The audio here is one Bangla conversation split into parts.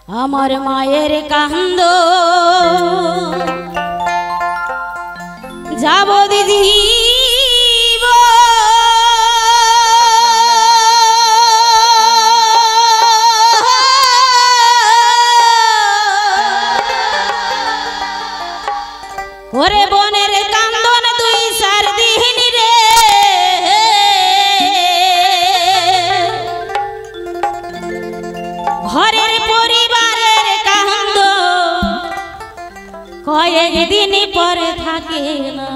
আমার মায়ের কান্দ যাব দিদি ওরে বনের কান্দন তুই সার দিহিনি রে ঘরের পরিবারের কান্দ কয়েকদিন পরে থাকে না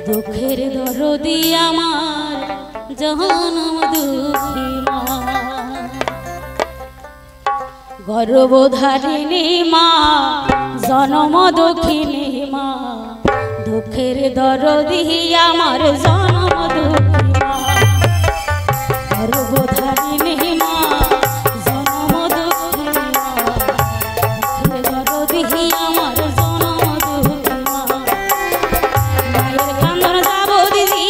দুঃখের দরদি আমার জনম দুঃখী মা গর্ভধারিণী মা জনম দুঃখিনী মা দুঃখের দরদি আমার জনম দুঃখী মা গর্ভধারিণী মা জনম দুঃখিনী মা দুঃখের দরদি আমার জনম দুঃখী মা মায়ের কান্দন যাব দিদি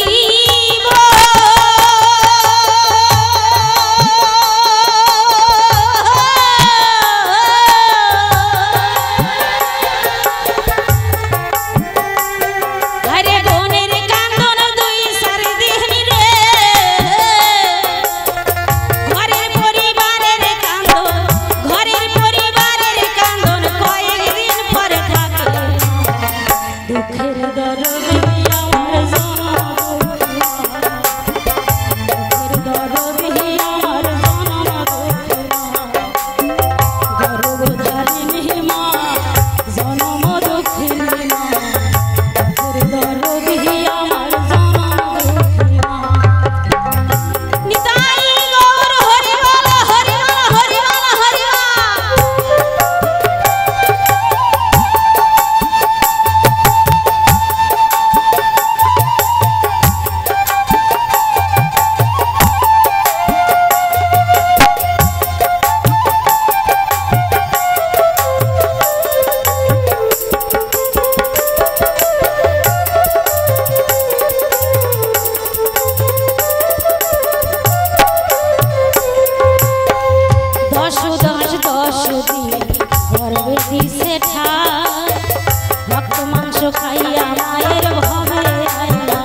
রক্ত মাংস খাইয়া মায়ের ভবে আইলা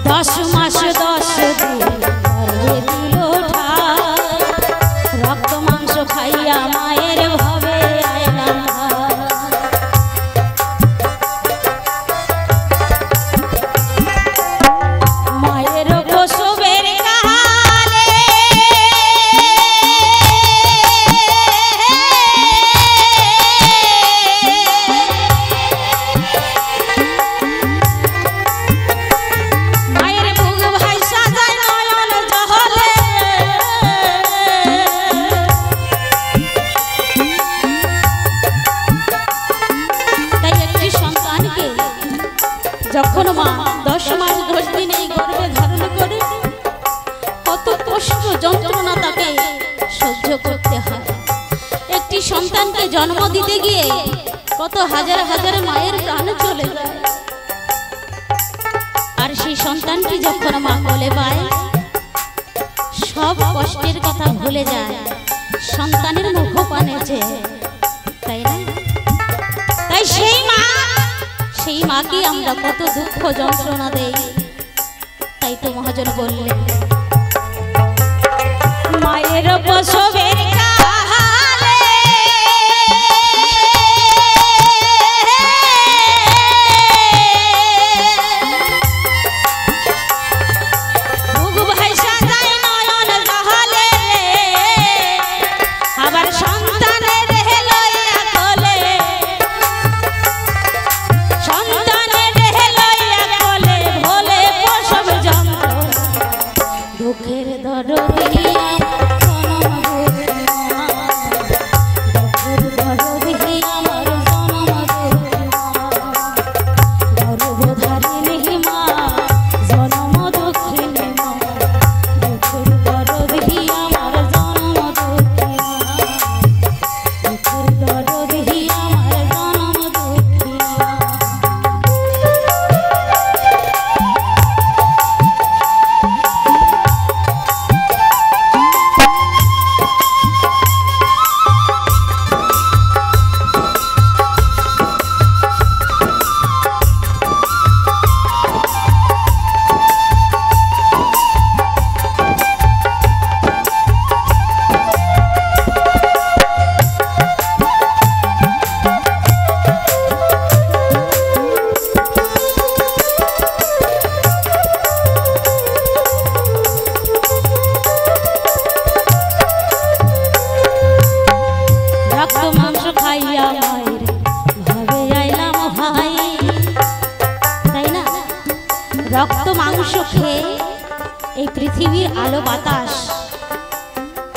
10 মাস 10 দিন গর্ভে দিল ঠাই রক্ত মাংস খাইয়া মায়ের ভবে আইলা মায়ের প্রসবের কালে মায়ের বুক ভাইসা যায় নয়ন জহলে তাই একটি সন্তানকে যখন মা 10 মাস 10 দিন এই গর্ভে ধারণ করে কত কষ্ট যন্ত্রণা তাকে সহ্য করতে হয় একটি সন্তানকে জন্ম দিতে গিয়ে কত হাজার হাজার মায়ের প্রাণ চলে যায় আর সেই সন্তানটি যখন মা কোলে পায় সব কষ্টের কথা ভুলে যায় সন্তানের মুখপানে চেয়ে তাই না তাই সেই মাকে আমরা কত দুঃখ যন্ত্রণা দেই তাই তো মহাজন বললেন মায়ের প্রসবের কালে বুক ভাইসা যায় নয়ন জহলে আবার সন্তানের লইয়া কোলে ভোলে প্রসব যন্ত্রণা দুঃখের দরদি জনম সুখে এই পৃথিবীর আলো বাতাস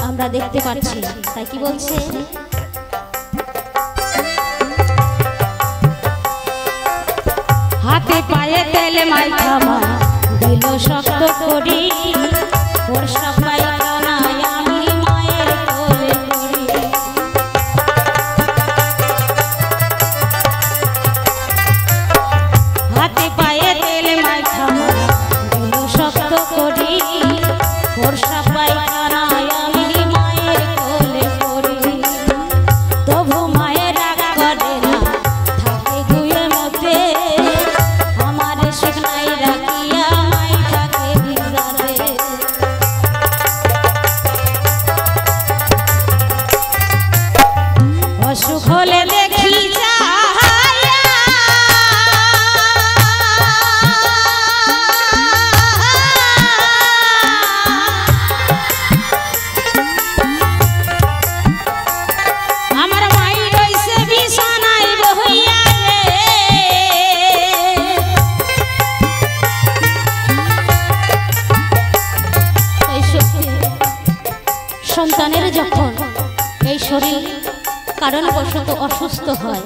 আমরা দেখতে পাচ্ছি। তাই কি বলছে, হাতে পায়ে তেল মাইখা মা দিল শক্ত করি, বর্ষা পায়খানা আমি মায়ের কোলে করি। হাতে পায়ে তেল মাইখা মা দিল শক্ত করি, বর্ষা পায়খানা আমি মায়ের কোলে করি। তবু মায়ের রাগ করে না, থাকে গুয়ে মতে, আমার শুকনাই রাখিয়া মাই থাকে ভিজাতে। অসুখ হলে দেখি আমার মাই রইছে বিছানায় বহিয়া সন্তানের যখন এই শরীর কারণবশত অসুস্থ হয়,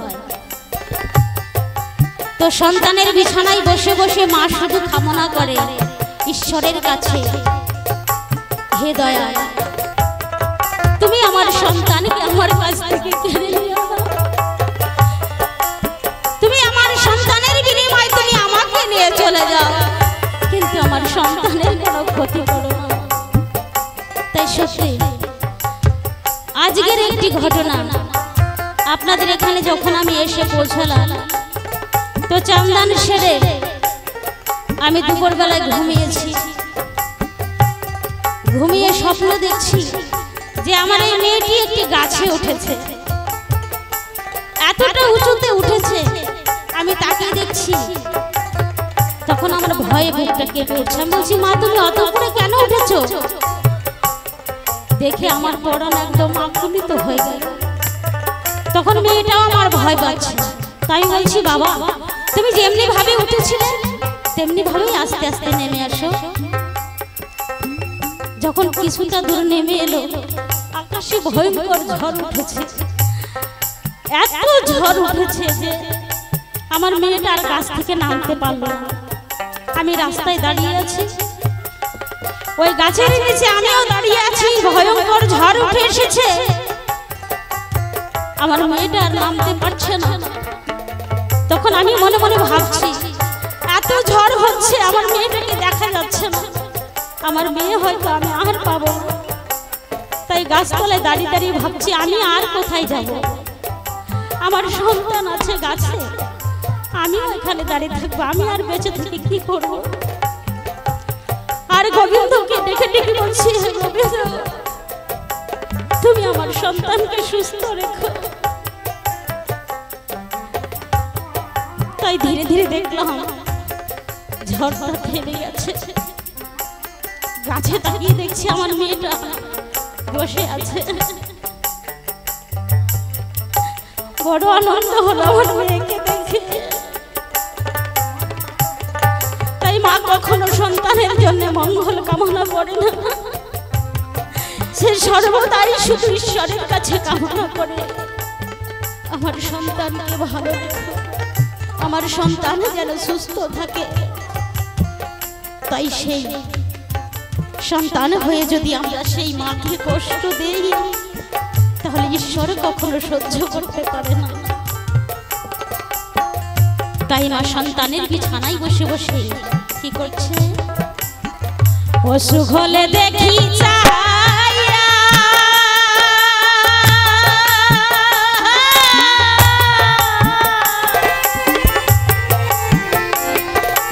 তো সন্তানের বিছানায় বসে বসে মা শুধু কামনা করে ঈশ্বরের কাছে, হে দয়াল তুমি আমার সন্তানকে আমার কাছ থেকে কেড়ে নিও না, তুমি আমার সন্তানের বিনিময়ে তুমি আমাকে নিয়ে চলে যাও, কিন্তু আমার সন্তানের কোনো ক্ষতি করো না। তাই সত্যি আজকের একটি ঘটনা আপনাদের এখানে যখন আমি এসে পৌঁছলাম, তো চান্দান সেরে আমি দুপুরবেলায় ঘুমিয়েছি, ঘুমিয়ে স্বপ্ন দেখছি যে আমার এই মেয়েটি একটি গাছে উঠেছে, এতটা উঁচুতে উঠেছে আমি তাকে দেখছি। তখন আমার ভয়ে বুকটা কেঁপে উঠছে, আমি বলছি মা তুমি অত উপরে কেন উঠেছো? দেখে আমার পরাণ একদম আকুলিত হয়ে গেল। তখন মেয়েটাও আমার ভয় পাচ্ছে, তাই বলছি বাবা তুমি যেমনি ভাবে উঠেছিলে তেমনি ভাবেই আস্তে আস্তে নেমে আসো। যখন কিছুটা দূর নেমে এলো, আকাশে ভয়ঙ্কর ঝড় উঠেছে, এত ঝড় উঠেছে যে আমার মেয়েটা আর গাছ থেকে নামতে পারলো না। আমি রাস্তায় দাঁড়িয়ে আছি, ওই গাছের নিচে আমিও দাঁড়িয়ে আছি, ভয়ঙ্কর ঝড় উঠে এসেছে, আমার মেয়েটা আর নামতে পারছে না। তখন আমি মনে মনে ভাবছি এত ঝড় হচ্ছে আমার মেয়েটাকে দেখা যাচ্ছে না, আমার মেয়ে হয়তো আমি আর পাবো না। তাই গাছতলায় দাঁড়িয়ে দাঁড়িয়ে ভাবছি আমি আর কোথায় যাব, আমার সন্তান আছে গাছে, আমিও এখানে দাঁড়িয়ে থাকবো, আমি আর বেঁচে থেকে কি করব। আর গোবিন্দকে ডেকে ডেকে বলছি গোবিন্দ তুমি আমার সন্তানকে সুস্থ রেখো। তাই ধীরে ধীরে দেখলাম ঝড়টা থেমে গেছে, গাছে তাকিয়ে দেখছি আমার মেয়েটা বসে আছে। বড় আনন্দ হলো আমার মেয়েকে দেখে। তাই মা কখনো সন্তানের জন্য মঙ্গল কামনা করে না, সে সর্বদাই শুধু ঈশ্বরের কাছে কামনা করে আমার সন্তানকে ভালো রেখো, আমার সন্তান যেন সুস্থ থাকে। তাই সেই সন্তান হয়ে যদি আমরা সেই মাকে কষ্ট দেই, তাহলে ঈশ্বর কখনো সহ্য করতে পারে না। তাই মা সন্তানের বিছানায় বসে বসে কি করছে, অসুখ হলে দেখি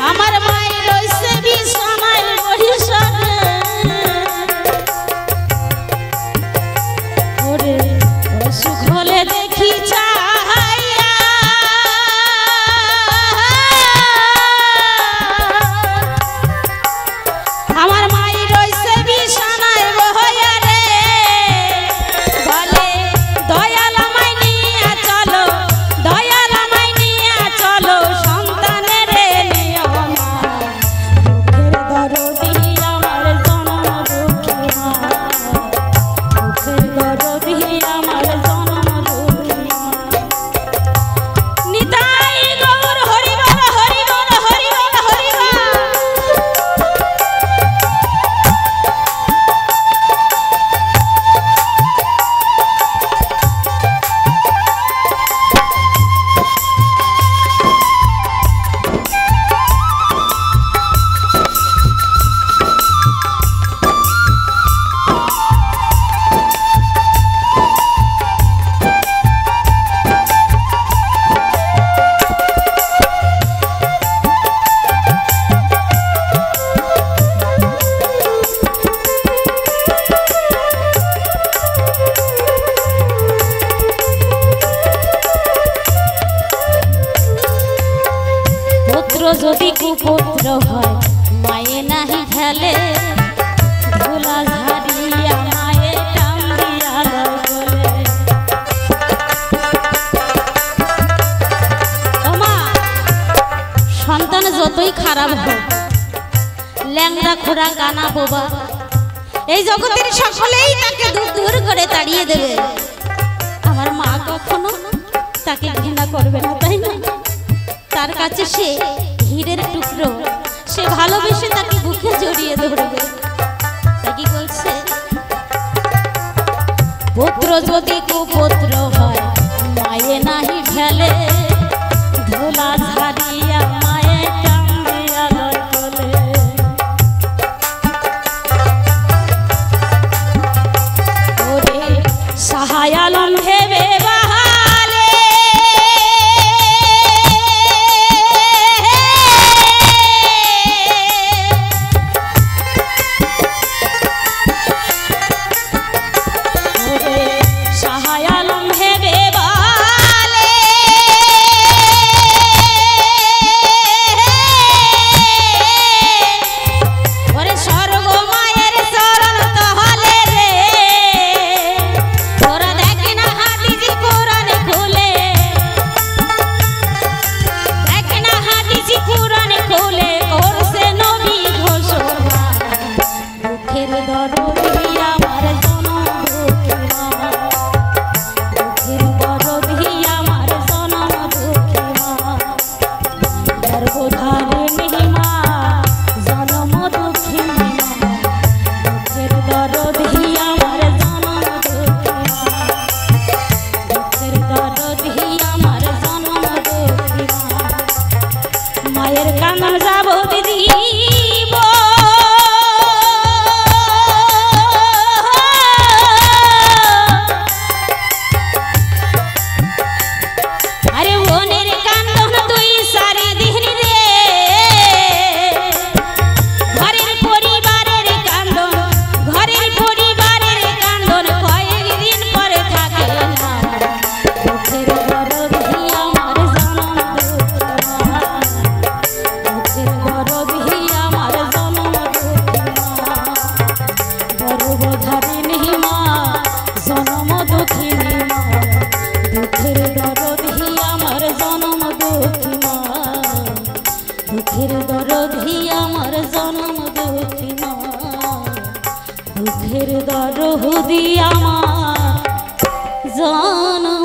আমার মায়ের রয়েছে বিছানায় বসে, ওরে অসুখ হলে দেখি আমার মায়ের রয়েছে বিছানায় বসে, যদি কুপুত্র হয় মায়ে নাহি ফেলে ধুলা ঝাড়িয়া মায়ে টাঙ্গিয়া বলে ওমা সন্তান যতই খারাপ হোক ল্যাংড়া খোড়া কানা বোবা এই জগতের সকলেই তাকে দূর দূর করে তাড়িয়ে দেবে আমার মা কখনো তাকে ঘৃণা করবে না তাই না তার কাছে সে হীরের টুকরো সে ভালোবেসে তাকে বুকে জড়িয়ে ধরবে কি বলছে পুত্র যদি কুপুত্র হয় মায়ে নাহি ফেলে ধুলা ঝাড়িয়া মায়ে টাঙ্গিয়া বলে ওরে সাহায় আলম ভেবে দুঃখের দরদি আমার জান